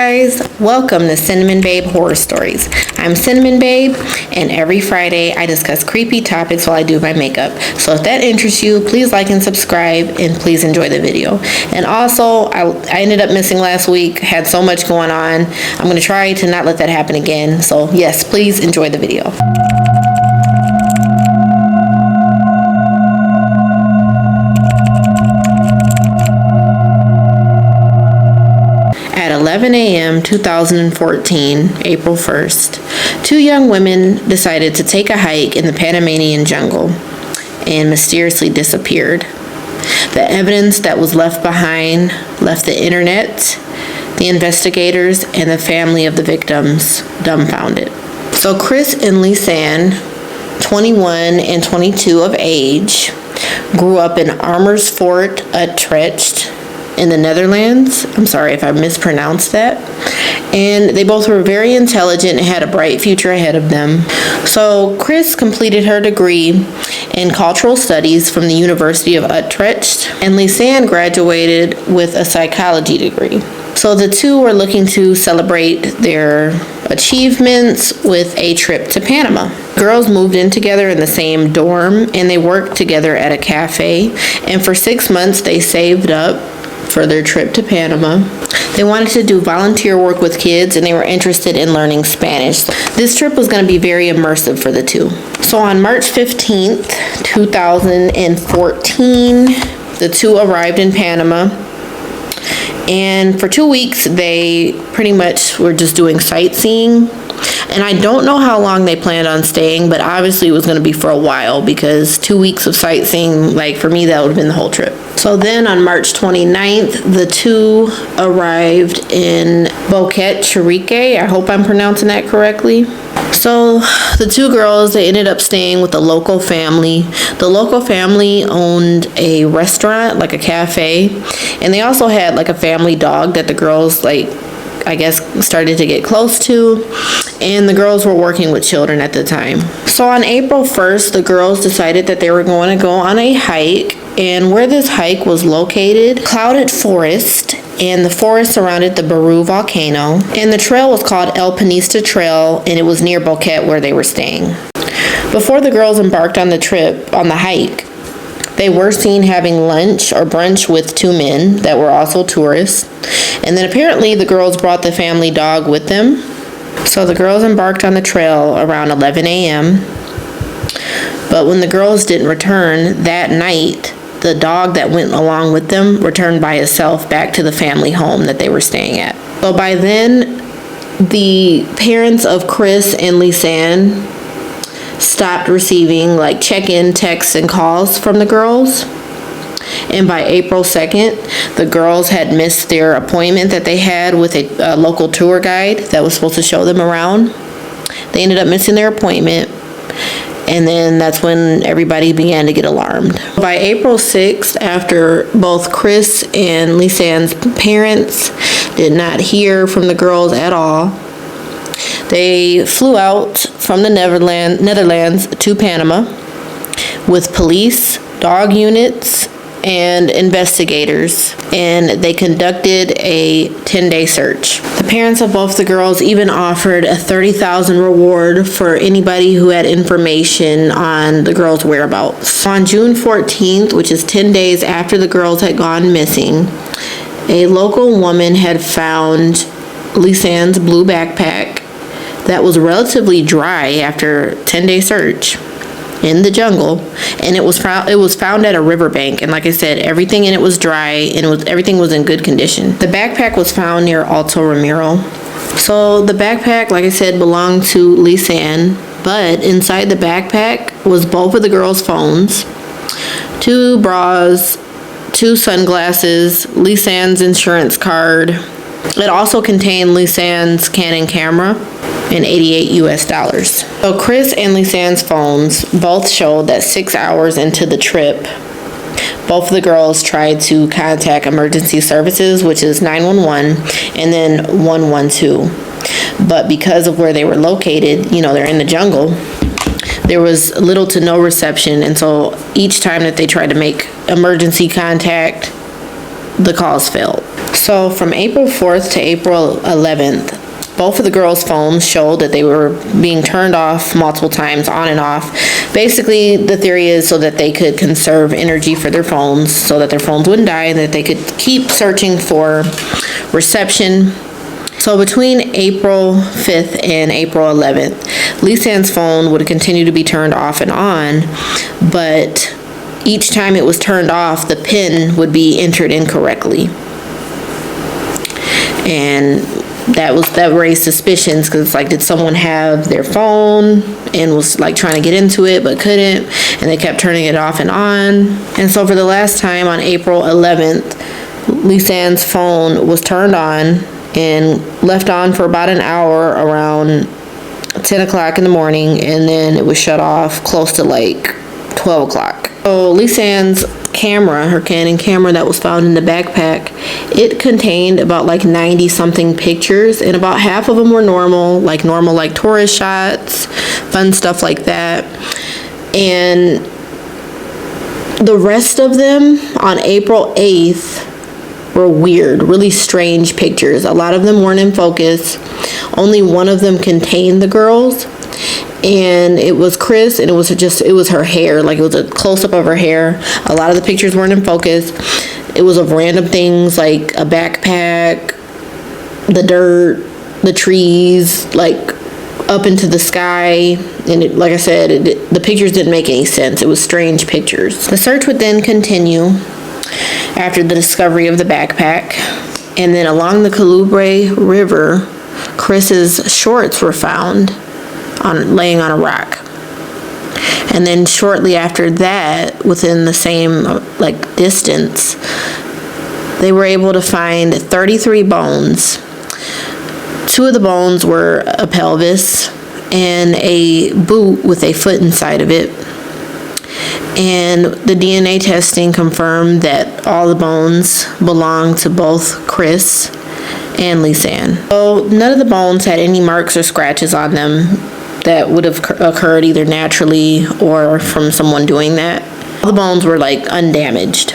guys, welcome to Cinnamon-Babe Horror Stories. I'm Cinnamon-Babe, and every Friday I discuss creepy topics while I do my makeup. So if that interests you, please like and subscribe, and please enjoy the video. And also, I ended up missing last week, had so much going on. I'm going to try to not let that happen again. So yes, please enjoy the video. At 11 a.m. 2014, April 1st, two young women decided to take a hike in the Panamanian jungle and mysteriously disappeared. The evidence that was left behind left the internet, the investigators, and the family of the victims dumbfounded. So Kris and Lisanne, 21 and 22 of age, grew up in Amersfoort, Utrecht, in the Netherlands. I'm sorry if I mispronounced that. And they both were very intelligent and had a bright future ahead of them. So Kris completed her degree in cultural studies from the University of Utrecht, and Lisanne graduated with a psychology degree. So the two were looking to celebrate their achievements with a trip to Panama. Girls moved in together in the same dorm, and they worked together at a cafe. And for 6 months, they saved up for their trip to Panama. They wanted to do volunteer work with kids, and they were interested in learning Spanish. This trip was going to be very immersive for the two. So on March 15th, 2014, the two arrived in Panama. And for 2 weeks, they pretty much were just doing sightseeing. And I don't know how long they planned on staying, but obviously it was going to be for a while, because 2 weeks of sightseeing, like for me, that would have been the whole trip. So then on March 29th, the two arrived in Boquete, Chirique. I hope I'm pronouncing that correctly. So the two girls, they ended up staying with a local family. The local family owned a restaurant, like a cafe, and they also had like a family dog that the girls, I guess, started to get close to, and the girls were working with children at the time. So on April 1st, the girls decided that they were going to go on a hike, and where this hike was located, clouded forest, and the forest surrounded the Baru volcano, and the trail was called El Panista Trail, and it was near Boquete where they were staying. Before the girls embarked on the trip, on the hike, they were seen having lunch or brunch with two men that were also tourists. And then apparently the girls brought the family dog with them. So the girls embarked on the trail around 11 a.m. But when the girls didn't return that night, the dog that went along with them returned by itself back to the family home that they were staying at. So by then, the parents of Kris and Lisanne stopped receiving check-in texts and calls from the girls. And by April 2nd, the girls had missed their appointment that they had with a local tour guide that was supposed to show them around. They ended up missing their appointment, and then that's when everybody began to get alarmed. By April 6th, after both Kris and Lisanne's parents did not hear from the girls at all, they flew out from the Netherlands to Panama with police, dog units, and investigators, and they conducted a 10-day search. The parents of both the girls even offered a $30,000 reward for anybody who had information on the girls' whereabouts. On June 14th, which is 10 days after the girls had gone missing, a local woman had found Lisanne's blue backpack that was relatively dry after a 10-day search in the jungle, and it was found at a riverbank, and like I said, everything in it was dry, and everything was in good condition. The backpack was found near Alto Ramiro. So the backpack, like I said, belonged to Lisanne, but inside the backpack was both of the girls' phones, 2 bras, 2 sunglasses, Lisanne's insurance card. It also contained Lisanne's Canon camera and $88 US. So Kris and Lisanne's phones both showed that 6 hours into the trip, both of the girls tried to contact emergency services, which is 911, and then 112. But because of where they were located, they're in the jungle, there was little to no reception, and so each time that they tried to make emergency contact, the calls failed. So from April 4th to April 11th, both of the girls' phones showed that they were being turned off multiple times, on and off. Basically, the theory is so that they could conserve energy for their phones, so that their phones wouldn't die, and that they could keep searching for reception. So between April 5th and April 11th, Lisanne's phone would continue to be turned off and on, but each time it was turned off, the PIN would be entered incorrectly. And that raised suspicions, because like, did someone have their phone and was like trying to get into it but couldn't, and they kept turning it off and on. And so for the last time, on April 11th, Lisanne's phone was turned on and left on for about an hour around 10 o'clock in the morning, and then it was shut off close to like 12 o'clock. So Lisanne's camera, her Canon camera that was found in the backpack, it contained about like 90 something pictures, and about half of them were normal like tourist shots, fun stuff like that. And the rest of them on April 8th were weird, really strange pictures. A lot of them weren't in focus. Only one of them contained the girls, and it was Kris, and it was her hair, like it was a close-up of her hair. A lot of the pictures weren't in focus. It was of random things like a backpack, the dirt, the trees, like up into the sky, and it, like I said, the pictures didn't make any sense. It was strange pictures. The search would then continue after the discovery of the backpack, and then along the Colubre River, Kris's shorts were found laying on a rock. And then shortly after that, within the same like distance, they were able to find 33 bones. 2 of the bones were a pelvis and a boot with a foot inside of it. And the DNA testing confirmed that all the bones belonged to both Kris and Lisanne. So none of the bones had any marks or scratches on them that would have occurred either naturally or from someone doing that. All the bones were like undamaged.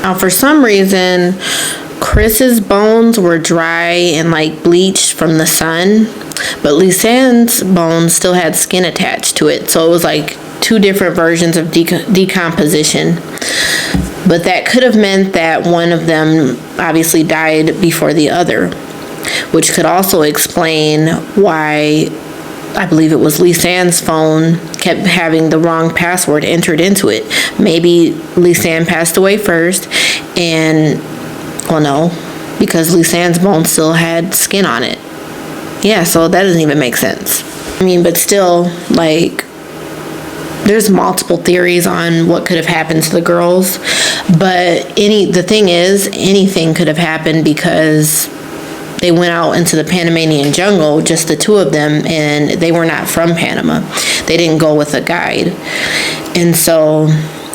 Now for some reason, Kris's bones were dry and like bleached from the sun, but Lisanne's bones still had skin attached to it. So it was like 2 different versions of decomposition. But that could have meant that one of them obviously died before the other, which could also explain why I believe it was Lisanne's phone kept having the wrong password entered into it. Maybe Lisanne passed away first, and, well, no, because Lisanne's bone still had skin on it. Yeah, so that doesn't even make sense. I mean, but still, like, there's multiple theories on what could have happened to the girls, but the thing is, anything could have happened, because they went out into the Panamanian jungle, just the 2 of them, and they were not from Panama. They didn't go with a guide. And so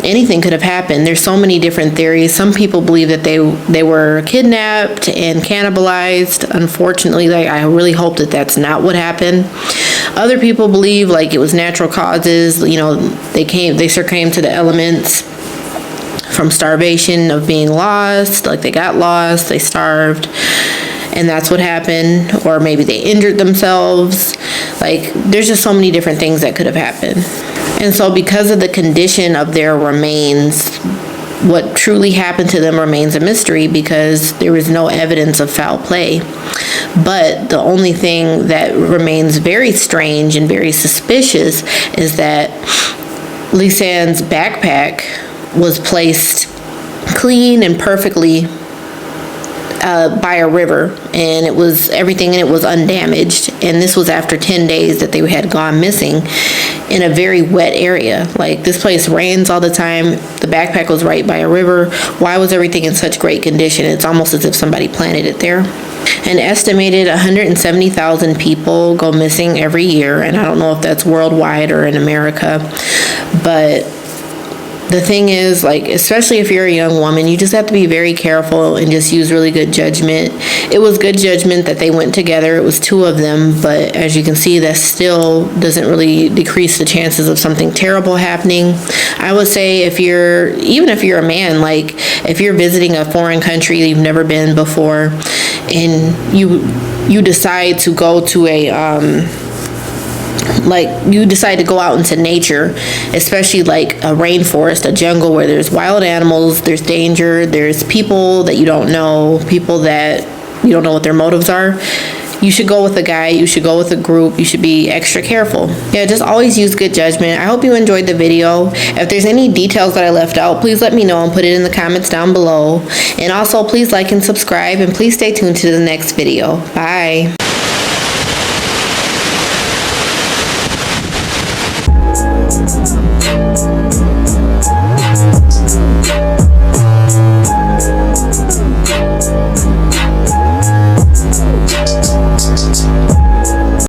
anything could have happened. There's so many different theories. Some people believe that they were kidnapped and cannibalized. Unfortunately, I really hope that that's not what happened. Other people believe like it was natural causes. You know, they succumbed to the elements from starvation, of being lost. Like they got lost, they starved, and that's what happened. Or maybe they injured themselves. Like, there's just so many different things that could have happened. And so because of the condition of their remains, what truly happened to them remains a mystery, because there was no evidence of foul play. But the only thing that remains very strange and very suspicious is that Lisanne's backpack was placed clean and perfectly by a river, and everything in it was undamaged. And this was after 10 days that they had gone missing in a very wet area. Like, this place rains all the time. The backpack was right by a river. Why was everything in such great condition? It's almost as if somebody planted it there. An estimated 170,000 people go missing every year, and I don't know if that's worldwide or in America, but the thing is, like, especially if you're a young woman, you just have to be very careful and just use really good judgment. It was good judgment that they went together. It was two of them, but as you can see, that still doesn't really decrease the chances of something terrible happening. I would say even if you're a man, like if you're visiting a foreign country you've never been before, and you decide to go to you decide to go out into nature, especially like a rainforest, a jungle where there's wild animals, there's danger, there's people that you don't know, people that you don't know what their motives are. You should go with a guy, you should go with a group, you should be extra careful. Yeah, just always use good judgment. I hope you enjoyed the video. If there's any details that I left out, please let me know and put it in the comments down below. And also, please like and subscribe, and please stay tuned to the next video. Bye.